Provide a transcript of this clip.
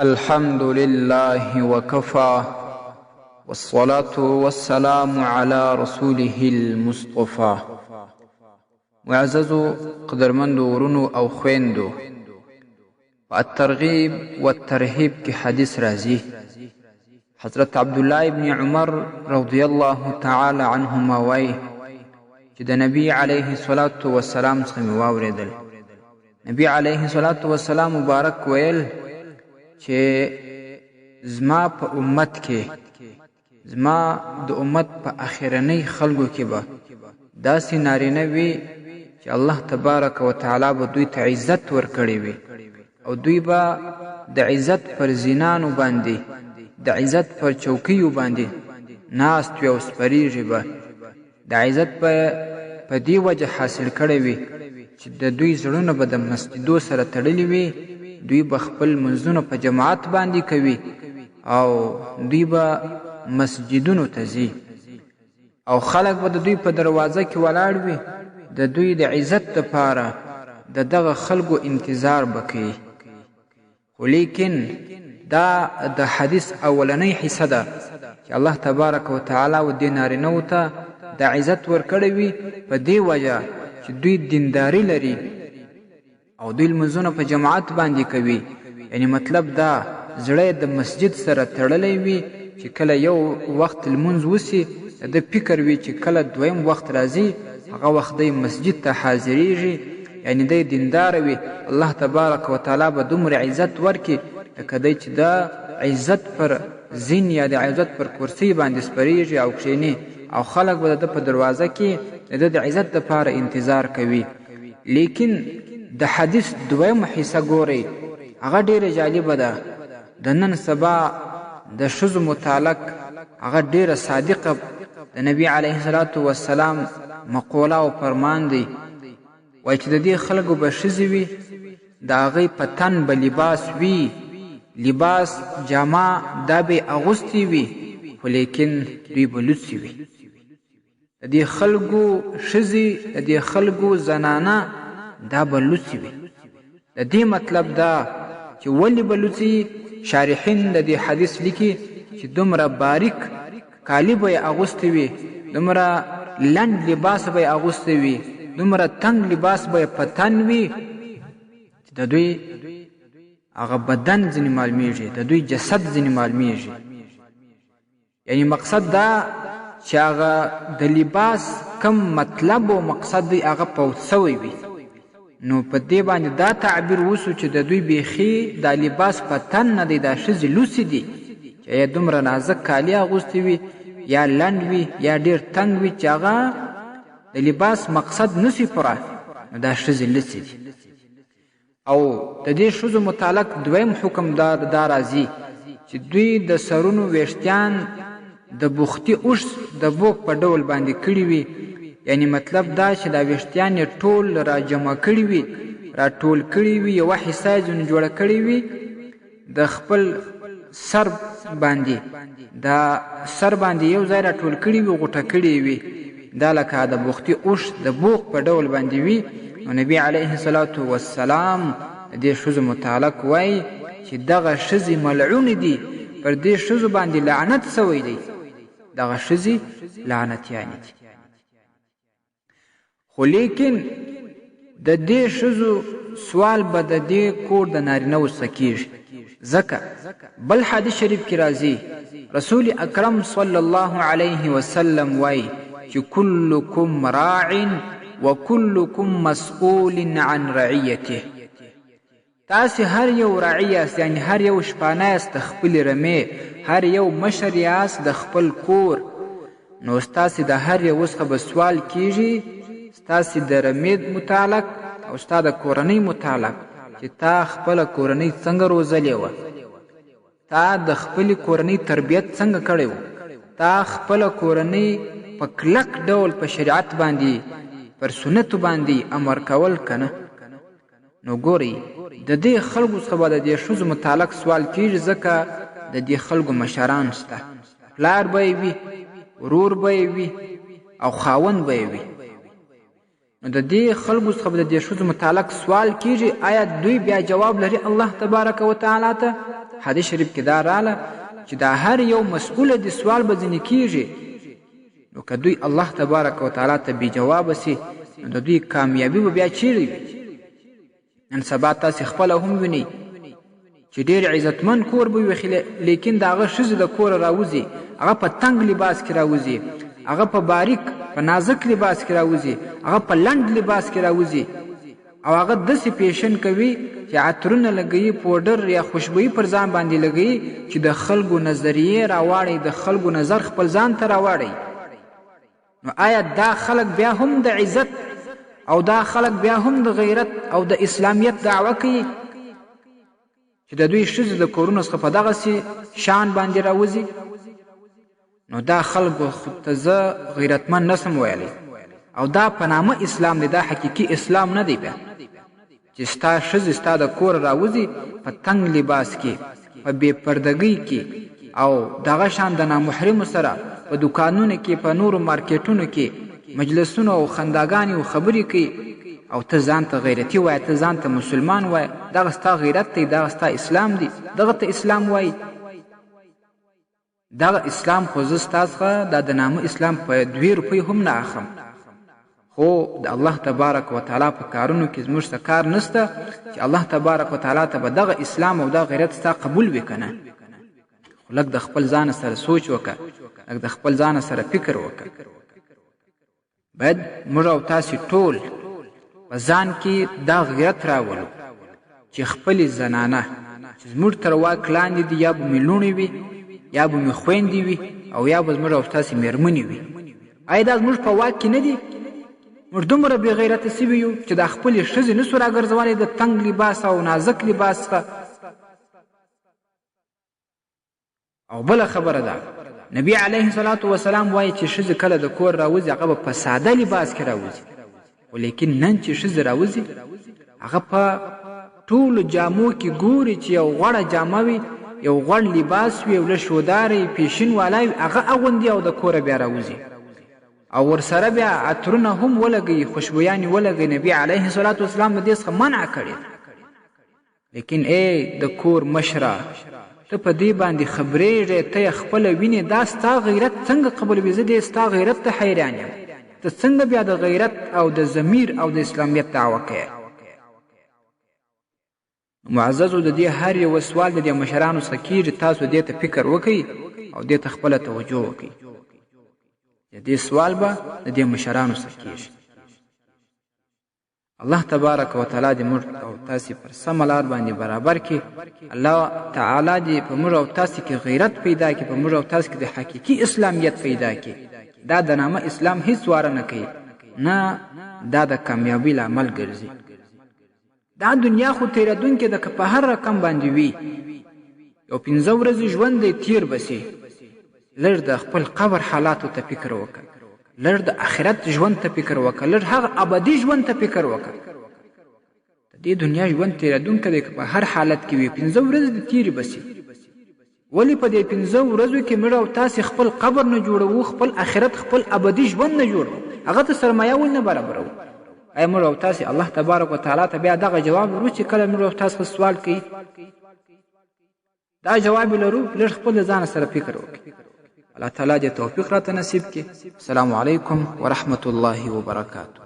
الحمد لله وكفى والصلاة والسلام على رسوله المصطفى. معززو قدرمندو ورونو او خويندو، الترغيب والترهيب کی حدیث رازی. حضرت عبدالله ابن عمر رضی الله تعالی عنهما وای چې د نبی علیه الصلاة والسلام څخه مې واورېدل. نبی علیه الصلاة والسلام مبارک ویل چې زما په امت کې، زما د امت په اخرنۍ خلکو کې به داسې نارینه وي چې الله تبارک و تعالی به دوی ته عزت ورکړی وي، او دوی به د عزت پر زینانو باندې، د عزت پر چوکیو باندې ناست وي او سپریږي به. د عزت په دې وجه حاصل کړی وي چې د دوی زړونه به د مسجدو سره تړلي وي، دوی به خپل منځونه په جماعت باندې کوي او دوی به مسجدونو ته ځي، او خلک به د دوی په دروازه کې ولاړ وي، د دوی د عزت دپاره د دغه خلکو انتظار به کوي. خو لیکن دا د حدیث اولنۍ حصه ده چې الله تبارک و تعالی و دې نارینهو ته د عزت ورکړی وي په دې وجه چې دوی دینداري لري او دوی لمونځونه په جماعت باندې کوي. یعنی مطلب دا زړه د مسجد سره تړلی وي چې کله یو وخت لمونځ وسي د فکر وي چې کله دویم وخت راځي هغه وخت دی مسجد ته حاضریږي. یعنی دی دیندار وي، الله تبارک و تعالی به دومره عزت ورکي لکه دی چې دا عزت پر زین یا د عزت پر کرسی باندې سپریږي او کښیني، او خلک به د په دروازه کې د عزت دپاره انتظار کوي. لیکن د حدیث دویم حصه ګورئ، هغه ډیره جالبه ده. د نن سبا د ښځو متعلق هغه ډیره صادقه د نبی علیه الصلاة والسلام مقوله او فرمان دی. وایي چې د دې خلکو به ښځې وي، د هغوی په تن به لباس وي، لباس جامه دا به اغوستې وي، خو لیکن دوی به لوڅې وي. د دې خلکو ښځې، د دې خلکو زنانه دا به لوڅې وي. د دې مطلب دا چې ولې به لوڅې؟ شارحین د دې حدیث لیکي چې دومره باریک کالي به یې اغوستی وي، دومره لنډ لباس به یې اغوستی وي، دومره تنګ لباس به یې په تن وي چې د دوی هغه بدن ځینې معلومیږي، د دوی جسد ځینې معلومیږي. یعنی مقصد دا چې هغه د لباس کم مطلب او مقصد دی هغه پوت سوی وي. نو په دې باندې دا تعبیر وسو چې د دوی بیخي دا لباس په تن نه دی، دا ښځې لوڅې دي چې یا دومره نازک کالي اغوستې وي، یا لنډ وي، یا ډېر تنګ وي چې هغه د لباس مقصد نسي پوره، نو دا ښځې لوڅې دي. او د دې ښځو متعلق دویم حکم دا راځي چې دوی د سرونو ویښتیان د بوختي اوښ د بوک په ډول باندې کړي وي. یعنی مطلب دا چې دا ویښتیان یې ټول را جمع کړي وي، را ټول کړي وي، یوه حصه یې ځینې جوړه کړې وي د خپل سر باندې، دا سر باندې یو ځای را ټول کړي وي، غوټه کړي وي، دا لکه د بوختي اوښ د بوک په ډول باندې وي. نو نبی علیه الصلاة والسلام دې ښځو متعلق وایي چې دغه ښځې ملعونې دي، پر دې ښځو باندې لعنت سوی دی، دغه ښځې لعنتیانې دي. خو لیکن د دې ښځو سوال به د دې کور د نارینهو څخه کېږي، ځکه بل حدیث شریف کې راځي رسول اکرم صلی الله علیه وسلم وایي چې کلکم راع وکلکم مسئول عن رعیته. تاسې هر یو راعي یاست، یعنی هر یو شپانه یاست د خپلې رمې، هر یو مشر یاست د خپل کور. نو ستاسې د هر یو څخه به سوال کېږي، ستاسې د رمې متعلق او ستا د کورنۍ متعلق چې تا خپله کورنۍ څنګه روزلې وه، تا د خپلې کورنۍ تربیت څنګه کړی و، تا خپله کورنۍ په کلک ډول په شریعت باندې، پر سنتو باندې امر کول که نه. نو ګورئ د دې خلکو څخه به د دې ښځو متعلق سوال کېږي، ځکه د دې خلکو مشران شته، پلار به یې وي، ورور به یې وي، او خاوند به یې وي. نو د دې خلکو څخه د دې ښځو متعلق سوال کیږي، آیا دوی بیا جواب لري الله تبارک و تعالی ته؟ حدیث شریف کې دا رااله چې دا هر یو مسؤله د سوال به ځینې کیږي، نو که دوی الله تبارک وتعالی ته بې جوابه سي نو د دوی کامیابي به بیا چیرې وي؟ نن سبا تاسې خپله هم وینئ چې ډېر عزتمن کور به وي، لیکن د هغه ښځې د کوره راوځي، هغه په تنګ لباس کې راوځي، هغه په باریک په نازک لباس کې راوځي، هغه په لنډ لباس کې راوځي، او هغه داسې پیشن کوي چې عطرونه لګوي، پوډر یا خوشبویي پر ځان باندې لګوي چې د خلکو نظریې راواړي، د خلکو نظر خپل ځان ته راواړي. نو آیا دا خلک بیا هم د عزت او دا خلک بیا هم د غیرت او د اسلامیت دعوه کوي چې د دوی ښځې د کورونو څخه په دغسې شان باندې راوځي؟ نو دا خلکو ته زه غیرتمند نسم ویلی، او دا په نامه اسلام دی، دا حقیقي اسلام نه دی بیا چې ستا ښځې ستا د کور راوځي په تنګ لباس کې، په بې پردګۍ کې، او دغه شان د نامحرمو سره په دوکانونو کې، په نورو مارکیټونو کې مجلسونو او خنداګانې او خبرې کوي، او ته ځان ته غیرتي وایه، ته ځان ته مسلمان وایه. دغه ستا غیرت دی، دغه ستا اسلام دی، دغه ته اسلام وایي. دغه اسلام خو زه ستا څخه دا د نامه اسلام په 2 روپۍ هم نه اخلم، خو د الله تبارک وتعالی په کارونو کې زموږ څه کار نشته چې الله تبارک وتعالی ته به دغه اسلام او دغه غیرت ستا قبول وي که نه. خو لږ د خپل ځانه سره سوچ وکړه، لږ د خپل ځانه سره فکر وکړه. باید موږ او تاسې ټول په ځان کې دا غیرت راولو چې خپلې زنانه چې زموږ تر واک لاندې دي، یا به مې لوڼې وي، یا به مې خویندې وي، او یا به زموږ او تاسې مېرمنې وي. آیا دا زموږ په واک کې نه دي؟ موږ دومره بې غیرته سوي یو چې دا خپلې ښځې نسو راګرځولی د تنګ لباس او نازک لباس څخه. او بله خبره ده، نبی علیه الصلاة والسلام وایي چې ښځې کله د کور راوځي هغه به په ساده لباس کې راوځي، خو لیکن نن چې ښځې راوځي هغه په ټولو جامو کې ګوري چې یو غوړه جامه وي، یو غوړ لباس وي، یو لږ شوداره پیشین والا وي، هغه اغوندي او د کوره بیا راوځي، او ورسره بیا عطرونه هم ولګوي، خوشبویانې ولګوي. نبي علیه الصلاة والسلام د دې څخه منع کړې. لیکن ای د کور مشره، ته په دې باندې خبرېږې، ته یې خپله وینې، دا ستا غیرت څنګه قبلوي؟ زه دې ستا غیرت ته حیران یم. ته څنګه بیا د غیرت او د ضمیر او د اسلامیت دعوه کوې؟ معززو، د دې هر یو سوال د دې مشرانو څخه کېږي، تاسو دې ته فکر وکئ او دې ته خپله توجه وکئ. د دې سوال به د دې مشرانو څخه کېږي. الله تبارک وتعالی دې موږ او تاسې پر سمه لار باندې برابر کړي. الله تعالی دې په موږ او تاسې کې غیرت پیدا کړي، په موږ او تاسې کې د حقیقي اسلامیت پیدا کړي. دا د نامه اسلام هیڅ واره نه کوي، نه دا د کامیابی لامل ګرځي. دا دنیا خو تیرېدونکې ده، که په هر رقم باندې وي. یو 15 ورځې ژوند دی تیر بسي. لږ د خپل قبر حالاتو ته فکر وکړه، لږ د آخرت ژوند ته فکر وکړه، لږ هغه ابدي ژوند ته فکر وکړه. د دې دنیا ژوند تیرېدونکی دی، که په هر حالت کې وي. 15 ورځې د تیرې بسي. ولی په دې 15 ورځو کې موږ او تاسې خپل قبر نه جوړوو، خپل آخرت، خپل ابدي ژوند نه جوړوو، هغه ته سرمایه ول نه برابروو. آیا موږ او تاسې الله تبارک وتعالی ته بیا دغه جواب ورو چې کله موږ او تاسې سوال کوي؟ دا جواب لرو؟ لږ خپل ځان سره فکر وکړئ. الله تعالی دې توفیق راته نصیب کړي. السلام علیکم ورحمة الله وبرکاته.